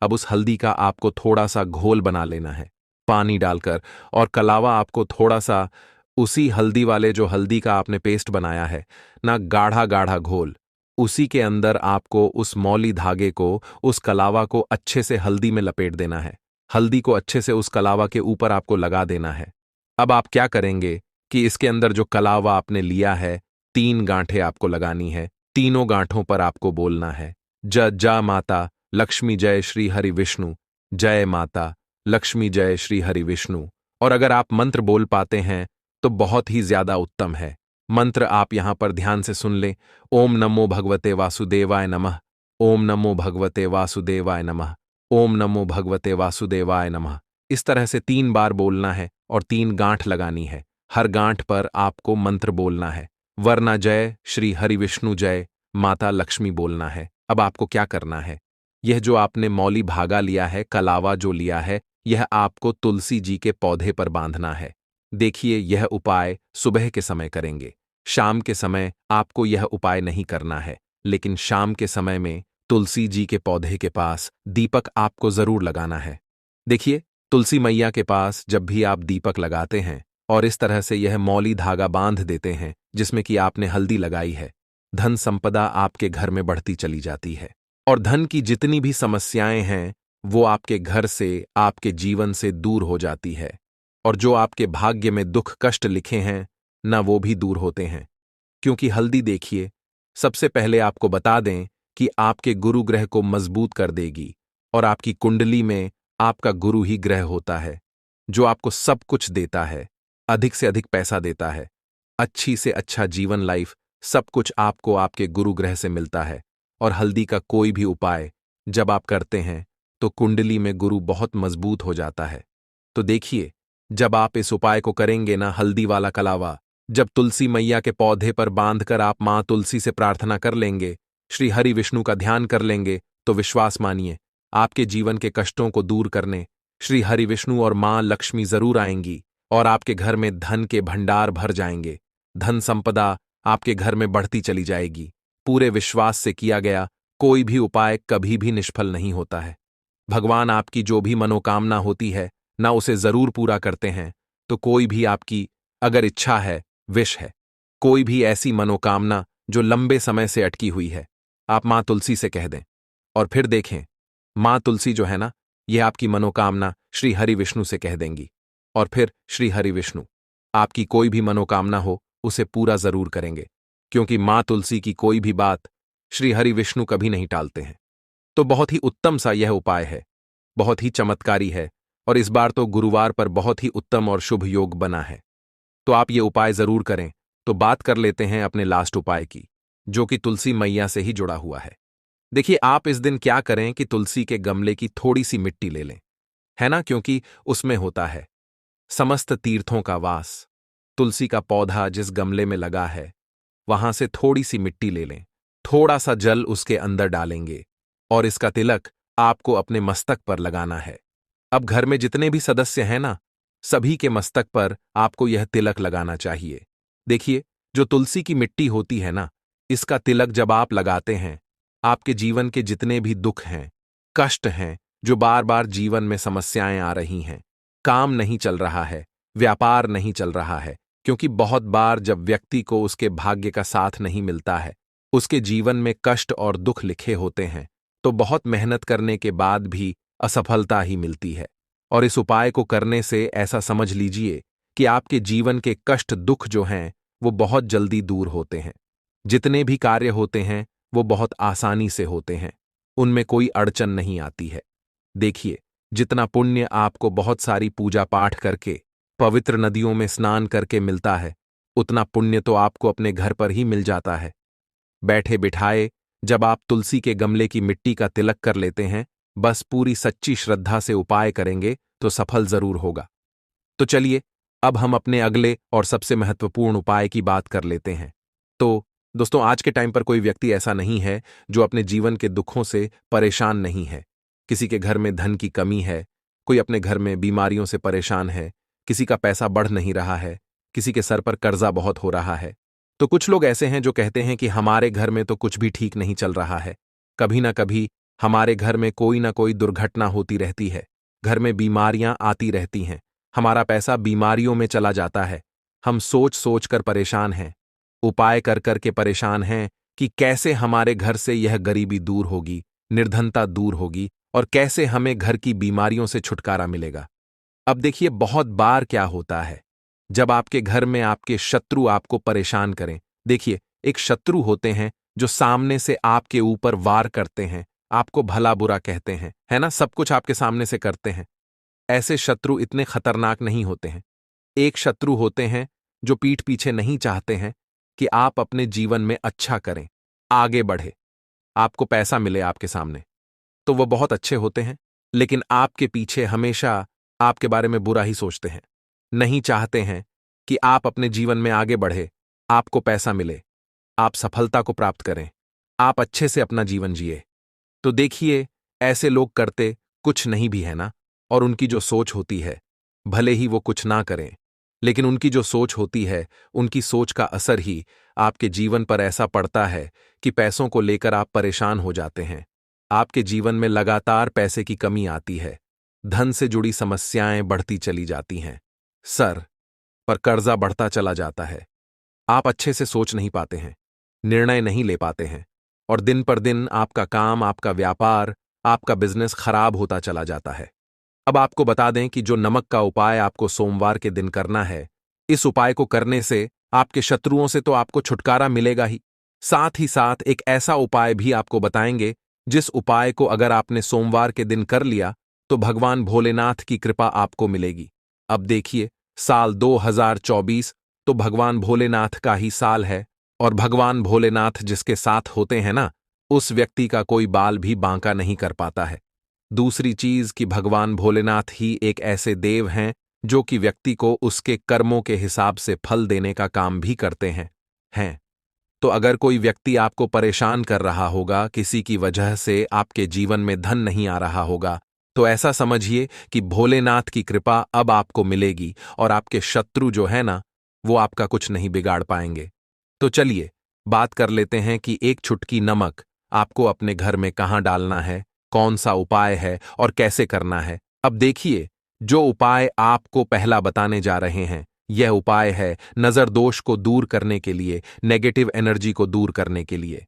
अब उस हल्दी का आपको थोड़ा सा घोल बना लेना है पानी डालकर, और कलावा आपको थोड़ा सा उसी हल्दी वाले जो हल्दी का आपने पेस्ट बनाया है ना, गाढ़ा गाढ़ा घोल, उसी के अंदर आपको उस मौली धागे को, उस कलावा को अच्छे से हल्दी में लपेट देना है। हल्दी को अच्छे से उस कलावा के ऊपर आपको लगा देना है। अब आप क्या करेंगे कि इसके अंदर जो कलावा आपने लिया है, 3 गांठें आपको लगानी है। तीनों गांठों पर आपको बोलना है, जा माता लक्ष्मी जय श्री हरि विष्णु, जय माता लक्ष्मी जय श्री हरि विष्णु। और अगर आप मंत्र बोल पाते हैं तो बहुत ही ज्यादा उत्तम है। मंत्र आप यहां पर ध्यान से सुन लें। ओम नमो भगवते वासुदेवाय नमः, ओम नमो भगवते वासुदेवाय नमः, ओम नमो भगवते वासुदेवाय नमः। इस तरह से 3 बार बोलना है और 3 गांठ लगानी है। हर गांठ पर आपको मंत्र बोलना है, वरना जय श्री हरि विष्णु जय माता लक्ष्मी बोलना है। अब आपको क्या करना है, यह जो आपने मौली भागा लिया है, कलावा जो लिया है, यह आपको तुलसी जी के पौधे पर बांधना है। देखिए, यह उपाय सुबह के समय करेंगे, शाम के समय आपको यह उपाय नहीं करना है, लेकिन शाम के समय में तुलसी जी के पौधे के पास दीपक आपको जरूर लगाना है। देखिए, तुलसी मैया के पास जब भी आप दीपक लगाते हैं और इस तरह से यह मौली धागा बांध देते हैं जिसमें कि आपने हल्दी लगाई है, धन संपदा आपके घर में बढ़ती चली जाती है और धन की जितनी भी समस्याएं हैं वो आपके घर से, आपके जीवन से दूर हो जाती है, और जो आपके भाग्य में दुख कष्ट लिखे हैं ना, वो भी दूर होते हैं। क्योंकि हल्दी, देखिए, सबसे पहले आपको बता दें कि आपके गुरु ग्रह को मजबूत कर देगी, और आपकी कुंडली में आपका गुरु ही ग्रह होता है जो आपको सब कुछ देता है, अधिक से अधिक पैसा देता है, अच्छी से अच्छा जीवन लाइफ, सब कुछ आपको आपके गुरु ग्रह से मिलता है। और हल्दी का कोई भी उपाय जब आप करते हैं तो कुंडली में गुरु बहुत मजबूत हो जाता है। तो देखिए, जब आप इस उपाय को करेंगे ना, हल्दी वाला कलावा जब तुलसी मैया के पौधे पर बांधकर आप मां तुलसी से प्रार्थना कर लेंगे, श्री हरि विष्णु का ध्यान कर लेंगे, तो विश्वास मानिए, आपके जीवन के कष्टों को दूर करने श्री हरि विष्णु और मां लक्ष्मी जरूर आएंगी और आपके घर में धन के भंडार भर जाएंगे। धन संपदा आपके घर में बढ़ती चली जाएगी। पूरे विश्वास से किया गया कोई भी उपाय कभी भी निष्फल नहीं होता है। भगवान आपकी जो भी मनोकामना होती है ना, उसे जरूर पूरा करते हैं। तो कोई भी आपकी अगर इच्छा है, विश है, कोई भी ऐसी मनोकामना जो लंबे समय से अटकी हुई है, आप मां तुलसी से कह दें और फिर देखें, मां तुलसी जो है ना, यह आपकी मनोकामना श्री हरि विष्णु से कह देंगी, और फिर श्री हरि विष्णु आपकी कोई भी मनोकामना हो उसे पूरा जरूर करेंगे, क्योंकि मां तुलसी की कोई भी बात श्री हरि विष्णु कभी नहीं टालते हैं। तो बहुत ही उत्तम सा यह उपाय है, बहुत ही चमत्कारी है, और इस बार तो गुरुवार पर बहुत ही उत्तम और शुभ योग बना है। तो आप ये उपाय जरूर करें। तो बात कर लेते हैं अपने लास्ट उपाय की, जो कि तुलसी मैया से ही जुड़ा हुआ है। देखिए, आप इस दिन क्या करें कि तुलसी के गमले की थोड़ी सी मिट्टी ले लें, है ना, क्योंकि उसमें होता है समस्त तीर्थों का वास। तुलसी का पौधा जिस गमले में लगा है, वहां से थोड़ी सी मिट्टी ले लें, थोड़ा सा जल उसके अंदर डालेंगे, और इसका तिलक आपको अपने मस्तक पर लगाना है। अब घर में जितने भी सदस्य हैं ना, सभी के मस्तक पर आपको यह तिलक लगाना चाहिए। देखिए, जो तुलसी की मिट्टी होती है ना, इसका तिलक जब आप लगाते हैं, आपके जीवन के जितने भी दुख हैं, कष्ट हैं, जो बार बार जीवन में समस्याएं आ रही हैं, काम नहीं चल रहा है, व्यापार नहीं चल रहा है, क्योंकि बहुत बार जब व्यक्ति को उसके भाग्य का साथ नहीं मिलता है, उसके जीवन में कष्ट और दुख लिखे होते हैं, तो बहुत मेहनत करने के बाद भी असफलता ही मिलती है। और इस उपाय को करने से ऐसा समझ लीजिए कि आपके जीवन के कष्ट दुख जो हैं वो बहुत जल्दी दूर होते हैं। जितने भी कार्य होते हैं वो बहुत आसानी से होते हैं, उनमें कोई अड़चन नहीं आती है। देखिए, जितना पुण्य आपको बहुत सारी पूजा पाठ करके, पवित्र नदियों में स्नान करके मिलता है, उतना पुण्य तो आपको अपने घर पर ही मिल जाता है। बैठे बिठाए जब आप तुलसी के गमले की मिट्टी का तिलक कर लेते हैं, बस पूरी सच्ची श्रद्धा से उपाय करेंगे तो सफल जरूर होगा। तो चलिए, अब हम अपने अगले और सबसे महत्वपूर्ण उपाय की बात कर लेते हैं। तो दोस्तों, आज के टाइम पर कोई व्यक्ति ऐसा नहीं है जो अपने जीवन के दुखों से परेशान नहीं है। किसी के घर में धन की कमी है, कोई अपने घर में बीमारियों से परेशान है, किसी का पैसा बढ़ नहीं रहा है, किसी के सर पर कर्जा बहुत हो रहा है। तो कुछ लोग ऐसे हैं जो कहते हैं कि हमारे घर में तो कुछ भी ठीक नहीं चल रहा है, कभी ना कभी हमारे घर में कोई ना कोई दुर्घटना होती रहती है, घर में बीमारियां आती रहती हैं, हमारा पैसा बीमारियों में चला जाता है। हम सोच सोच कर परेशान हैं, उपाय कर कर के परेशान हैं कि कैसे हमारे घर से यह गरीबी दूर होगी, निर्धनता दूर होगी और कैसे हमें घर की बीमारियों से छुटकारा मिलेगा। अब देखिए, बहुत बार क्या होता है, जब आपके घर में आपके शत्रु आपको परेशान करें। देखिए, एक शत्रु होते हैं जो सामने से आपके ऊपर वार करते हैं, आपको भला बुरा कहते हैं, है ना, सब कुछ आपके सामने से करते हैं। ऐसे शत्रु इतने खतरनाक नहीं होते हैं। एक शत्रु होते हैं जो पीठ पीछे नहीं चाहते हैं कि आप अपने जीवन में अच्छा करें, आगे बढ़े, आपको पैसा मिले आपके सामने, तो वो बहुत अच्छे होते हैं, लेकिन आपके पीछे हमेशा आपके बारे में बुरा ही सोचते हैं, नहीं चाहते हैं कि आप अपने जीवन में आगे बढ़े, आपको पैसा मिले, आप सफलता को प्राप्त करें, आप अच्छे से अपना जीवन जिए। तो देखिए, ऐसे लोग करते कुछ नहीं भी है ना, और उनकी जो सोच होती है, भले ही वो कुछ ना करें, लेकिन उनकी जो सोच होती है, उनकी सोच का असर ही आपके जीवन पर ऐसा पड़ता है कि पैसों को लेकर आप परेशान हो जाते हैं। आपके जीवन में लगातार पैसे की कमी आती है, धन से जुड़ी समस्याएं बढ़ती चली जाती हैं, सर पर कर्जा बढ़ता चला जाता है। आप अच्छे से सोच नहीं पाते हैं, निर्णय नहीं ले पाते हैं, और दिन पर दिन आपका काम, आपका व्यापार, आपका बिजनेस खराब होता चला जाता है। अब आपको बता दें कि जो नमक का उपाय आपको सोमवार के दिन करना है, इस उपाय को करने से आपके शत्रुओं से तो आपको छुटकारा मिलेगा ही, साथ ही साथ एक ऐसा उपाय भी आपको बताएंगे जिस उपाय को अगर आपने सोमवार के दिन कर लिया तो भगवान भोलेनाथ की कृपा आपको मिलेगी। अब देखिए, साल 2024 तो भगवान भोलेनाथ का ही साल है, और भगवान भोलेनाथ जिसके साथ होते हैं ना, उस व्यक्ति का कोई बाल भी बांका नहीं कर पाता है। दूसरी चीज कि भगवान भोलेनाथ ही एक ऐसे देव हैं जो कि व्यक्ति को उसके कर्मों के हिसाब से फल देने का काम भी करते हैं। तो अगर कोई व्यक्ति आपको परेशान कर रहा होगा, किसी की वजह से आपके जीवन में धन नहीं आ रहा होगा, तो ऐसा समझिए कि भोलेनाथ की कृपा अब आपको मिलेगी और आपके शत्रु जो है ना, वो आपका कुछ नहीं बिगाड़ पाएंगे। तो चलिए, बात कर लेते हैं कि एक चुटकी नमक आपको अपने घर में कहाँ डालना है, कौन सा उपाय है और कैसे करना है। अब देखिए, जो उपाय आपको पहला बताने जा रहे हैं, यह उपाय है नजर दोष को दूर करने के लिए, नेगेटिव एनर्जी को दूर करने के लिए।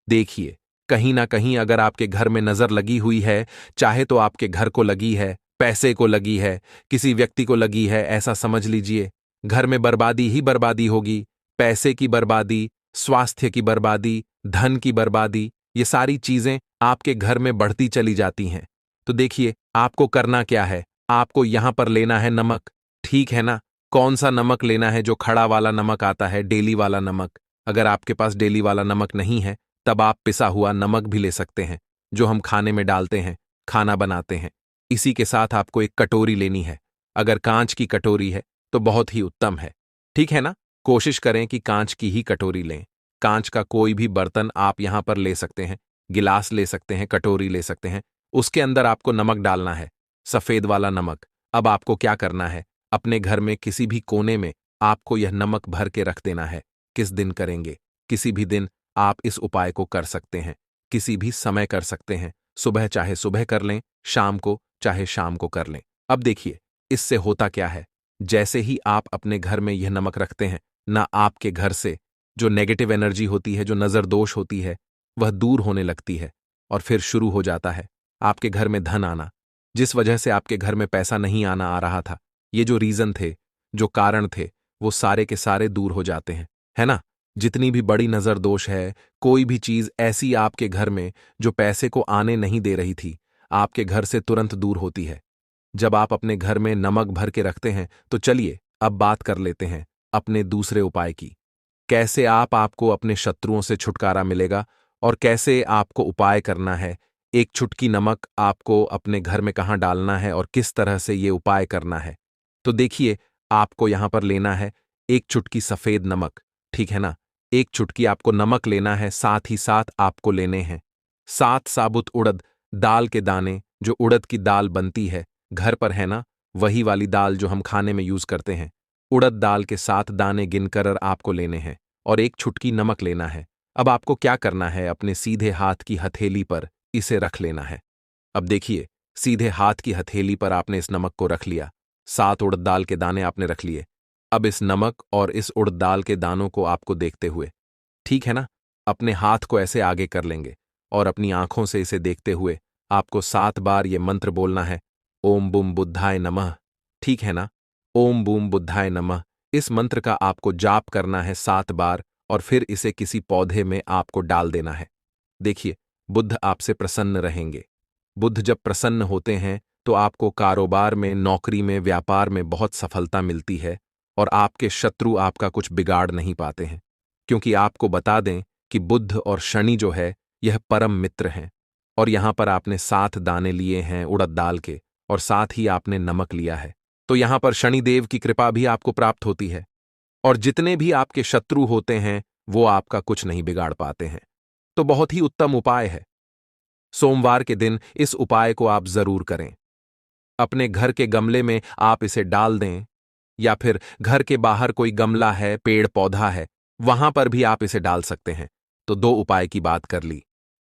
देखिए, कहीं ना कहीं अगर आपके घर में नजर लगी हुई है, चाहे तो आपके घर को लगी है, पैसे को लगी है, किसी व्यक्ति को लगी है, ऐसा समझ लीजिए, घर में बर्बादी ही बर्बादी होगी। पैसे की बर्बादी, स्वास्थ्य की बर्बादी, धन की बर्बादी, ये सारी चीजें आपके घर में बढ़ती चली जाती हैं। तो देखिए, आपको करना क्या है, आपको यहां पर लेना है नमक, ठीक है ना। कौन सा नमक लेना है? जो खड़ा वाला नमक आता है, डेली वाला नमक। अगर आपके पास डेली वाला नमक नहीं है, तब आप पिसा हुआ नमक भी ले सकते हैं, जो हम खाने में डालते हैं, खाना बनाते हैं। इसी के साथ आपको एक कटोरी लेनी है। अगर कांच की कटोरी है तो बहुत ही उत्तम है, ठीक है ना। कोशिश करें कि कांच की ही कटोरी लें। कांच का कोई भी बर्तन आप यहां पर ले सकते हैं, गिलास ले सकते हैं, कटोरी ले सकते हैं। उसके अंदर आपको नमक डालना है, सफेद वाला नमक। अब आपको क्या करना है, अपने घर में किसी भी कोने में आपको यह नमक भर के रख देना है। किस दिन करेंगे? किसी भी दिन आप इस उपाय को कर सकते हैं, किसी भी समय कर सकते हैं। सुबह चाहे सुबह कर लें, शाम को चाहे शाम को कर लें। अब देखिए, इससे होता क्या है, जैसे ही आप अपने घर में यह नमक रखते हैं ना, आपके घर से जो नेगेटिव एनर्जी होती है, जो नजर दोष होती है, वह दूर होने लगती है, और फिर शुरू हो जाता है आपके घर में धन आना, जिस वजह से आपके घर में पैसा नहीं आना आ रहा था, ये जो रीजन थे, जो कारण थे, वो सारे के सारे दूर हो जाते हैं, है ना? जितनी भी बड़ी नजर दोष है, कोई भी चीज ऐसी आपके घर में जो पैसे को आने नहीं दे रही थी, आपके घर से तुरंत दूर होती है। जब आप अपने घर में नमक भर के रखते हैं, तो चलिए अब बात कर लेते हैं अपने दूसरे उपाय की। कैसे आपको अपने शत्रुओं से छुटकारा मिलेगा और कैसे आपको उपाय करना है। एक चुटकी नमक आपको अपने घर में कहाँ डालना है और किस तरह से ये उपाय करना है। तो देखिए, आपको यहां पर लेना है एक चुटकी सफेद नमक, ठीक है ना? एक चुटकी आपको नमक लेना है, साथ ही साथ आपको लेने हैं 7 साबुत उड़द दाल के दाने। जो उड़द की दाल बनती है, घर पर है ना, वही वाली दाल जो हम खाने में यूज करते हैं। उड़द दाल के 7 दाने गिनकर आपको लेने हैं और एक चुटकी नमक लेना है। अब आपको क्या करना है, अपने सीधे हाथ की हथेली पर इसे रख लेना है। अब देखिए, सीधे हाथ की हथेली पर आपने इस नमक को रख लिया, 7 उड़द दाल के दाने आपने रख लिए। अब इस नमक और इस उड़द दाल के दानों को आपको देखते हुए, ठीक है ना, अपने हाथ को ऐसे आगे कर लेंगे और अपनी आंखों से इसे देखते हुए आपको 7 बार ये मंत्र बोलना है, ओम बुम बुद्धाय नमः, ठीक है ना? ओम बूम बुद्धाय नमः। इस मंत्र का आपको जाप करना है 7 बार और फिर इसे किसी पौधे में आपको डाल देना है। देखिए, बुद्ध आपसे प्रसन्न रहेंगे। बुद्ध जब प्रसन्न होते हैं तो आपको कारोबार में, नौकरी में, व्यापार में बहुत सफलता मिलती है और आपके शत्रु आपका कुछ बिगाड़ नहीं पाते हैं। क्योंकि आपको बता दें कि बुद्ध और शनि जो है, यह परम मित्र हैं। और यहां पर आपने 7 दाने लिए हैं उड़द दाल के और साथ ही आपने नमक लिया है। तो यहां पर शनिदेव की कृपा भी आपको प्राप्त होती है और जितने भी आपके शत्रु होते हैं, वो आपका कुछ नहीं बिगाड़ पाते हैं। तो बहुत ही उत्तम उपाय है। सोमवार के दिन इस उपाय को आप जरूर करें। अपने घर के गमले में आप इसे डाल दें या फिर घर के बाहर कोई गमला है, पेड़ पौधा है, वहां पर भी आप इसे डाल सकते हैं। तो 2 उपाय की बात कर ली।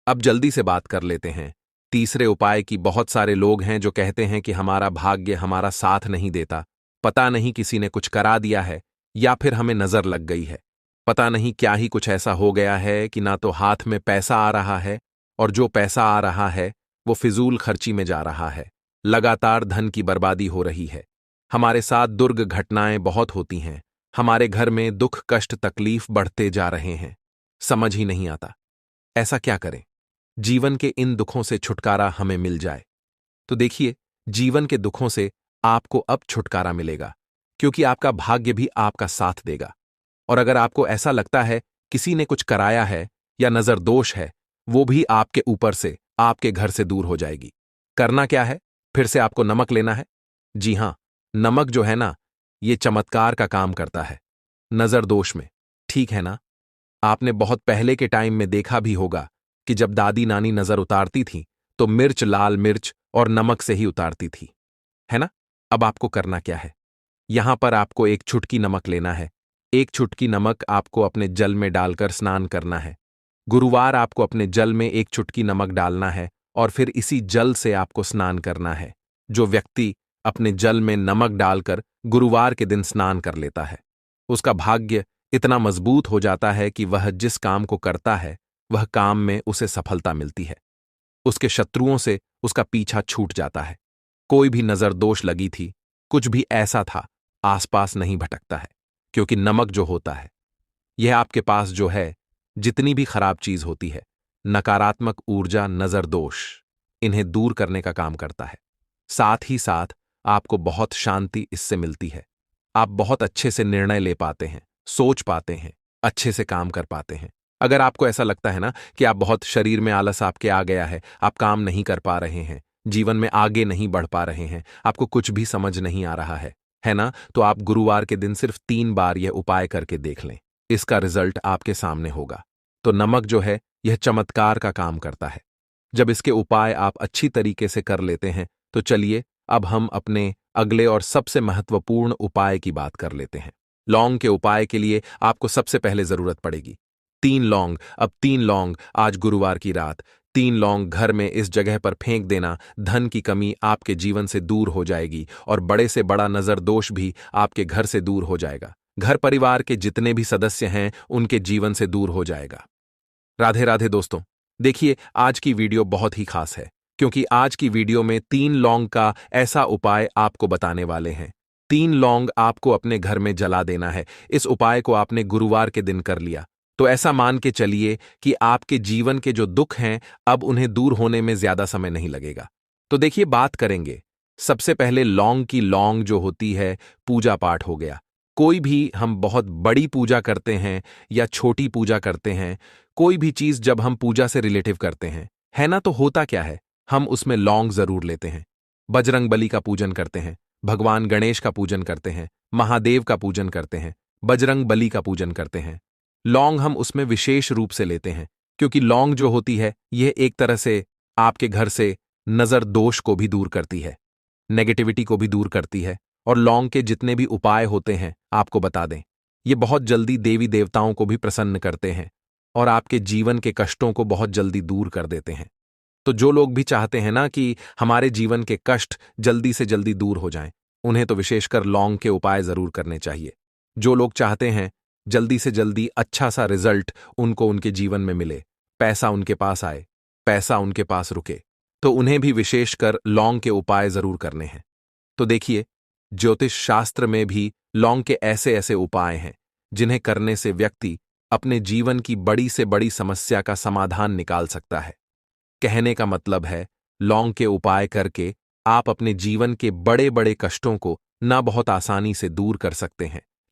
अब जल्दी से बात कर लेते हैं तीसरे उपाय की। बहुत सारे लोग हैं जो कहते हैं कि हमारा भाग्य हमारा साथ नहीं देता, पता नहीं किसी ने कुछ करा दिया है या फिर हमें नजर लग गई है। पता नहीं क्या ही कुछ ऐसा हो गया है कि ना तो हाथ में पैसा आ रहा है और जो पैसा आ रहा है वो फिजूल खर्ची में जा रहा है। लगातार धन की बर्बादी हो रही है। हमारे साथ दुर्घटनाएं बहुत होती हैं। हमारे घर में दुख, कष्ट, तकलीफ बढ़ते जा रहे हैं। समझ ही नहीं आता ऐसा क्या करें जीवन के इन दुखों से छुटकारा हमें मिल जाए। तो देखिए, जीवन के दुखों से आपको अब छुटकारा मिलेगा क्योंकि आपका भाग्य भी आपका साथ देगा। और अगर आपको ऐसा लगता है किसी ने कुछ कराया है या नजर दोष है, वो भी आपके ऊपर से, आपके घर से दूर हो जाएगी। करना क्या है? फिर से आपको नमक लेना है। जी हां, नमक जो है ना, ये चमत्कार का काम करता है नजर दोष में, ठीक है ना? आपने बहुत पहले के टाइम में देखा भी होगा कि जब दादी नानी नजर उतारती थी तो मिर्च, लाल मिर्च और नमक से ही उतारती थी, है ना? अब आपको करना क्या है? यहां पर आपको एक चुटकी नमक लेना है। एक चुटकी नमक आपको अपने जल में डालकर स्नान करना है। गुरुवार आपको अपने जल में एक चुटकी नमक डालना है और फिर इसी जल से आपको स्नान करना है। जो व्यक्ति अपने जल में नमक डालकर गुरुवार के दिन स्नान कर लेता है, उसका भाग्य इतना मजबूत हो जाता है कि वह जिस काम को करता है, वह काम में उसे सफलता मिलती है। उसके शत्रुओं से उसका पीछा छूट जाता है। कोई भी नजर दोष लगी थी, कुछ भी ऐसा था, आसपास नहीं भटकता है। क्योंकि नमक जो होता है, यह आपके पास जो है, जितनी भी खराब चीज होती है, नकारात्मक ऊर्जा, नजर दोष, इन्हें दूर करने का काम करता है। साथ ही साथ आपको बहुत शांति इससे मिलती है। आप बहुत अच्छे से निर्णय ले पाते हैं, सोच पाते हैं, अच्छे से काम कर पाते हैं। अगर आपको ऐसा लगता है ना कि आप बहुत शरीर में आलस आपके आ गया है, आप काम नहीं कर पा रहे हैं, जीवन में आगे नहीं बढ़ पा रहे हैं, आपको कुछ भी समझ नहीं आ रहा है ना? तो आप गुरुवार के दिन सिर्फ 3 बार यह उपाय करके देख लें। इसका रिजल्ट आपके सामने होगा। तो नमक जो है, यह चमत्कार का काम करता है। जब इसके उपाय आप अच्छी तरीके से कर लेते हैं, तो चलिए अब हम अपने अगले और सबसे महत्वपूर्ण उपाय की बात कर लेते हैं। लौंग के उपाय के लिए आपको सबसे पहले जरूरत पड़ेगी 3 लौंग। अब 3 लौंग आज गुरुवार की रात 3 लौंग घर में इस जगह पर फेंक देना। धन की कमी आपके जीवन से दूर हो जाएगी और बड़े से बड़ा नजर दोष भी आपके घर से दूर हो जाएगा। घर परिवार के जितने भी सदस्य हैं, उनके जीवन से दूर हो जाएगा। राधे राधे दोस्तों। देखिए, आज की वीडियो बहुत ही खास है क्योंकि आज की वीडियो में 3 लौंग का ऐसा उपाय आपको बताने वाले हैं। 3 लौंग आपको अपने घर में जला देना है। इस उपाय को आपने गुरुवार के दिन कर लिया तो ऐसा मान के चलिए कि आपके जीवन के जो दुख हैं अब उन्हें दूर होने में ज्यादा समय नहीं लगेगा। तो देखिए, बात करेंगे। सबसे पहले लौंग की लौंग जो होती है, पूजा पाठ हो गया। कोई भी हम बहुत बड़ी पूजा करते हैं या छोटी पूजा करते हैं, कोई भी चीज जब हम पूजा से रिलेटिव करते हैं, है ना, तो होता क्या है, हम उसमें लौंग जरूर लेते हैं। बजरंग बली का पूजन करते हैं, भगवान गणेश का पूजन करते हैं, महादेव का पूजन करते हैं, बजरंग बली का पूजन करते हैं। लौंग हम उसमें विशेष रूप से लेते हैं क्योंकि लौंग जो होती है यह एक तरह से आपके घर से नजर दोष को भी दूर करती है, नेगेटिविटी को भी दूर करती है। और लौंग के जितने भी उपाय होते हैं आपको बता दें, ये बहुत जल्दी देवी देवताओं को भी प्रसन्न करते हैं और आपके जीवन के कष्टों को बहुत जल्दी दूर कर देते हैं। तो जो लोग भी चाहते हैं ना कि हमारे जीवन के कष्ट जल्दी से जल्दी दूर हो जाएं, उन्हें तो विशेषकर लौंग के उपाय जरूर करने चाहिए। जो लोग चाहते हैं जल्दी से जल्दी अच्छा सा रिजल्ट उनको उनके जीवन में मिले, पैसा उनके पास आए, पैसा उनके पास रुके, तो उन्हें भी विशेषकर लौंग के उपाय जरूर करने हैं। तो देखिए, ज्योतिष शास्त्र में भी लौंग के ऐसे ऐसे उपाय हैं जिन्हें करने से व्यक्ति अपने जीवन की बड़ी से बड़ी समस्या का समाधान निकाल सकता है। कहने का मतलब है, लौंग के उपाय करके आप अपने जीवन के बड़े बड़े कष्टों को ना बहुत आसानी से दूर कर सकते हैं।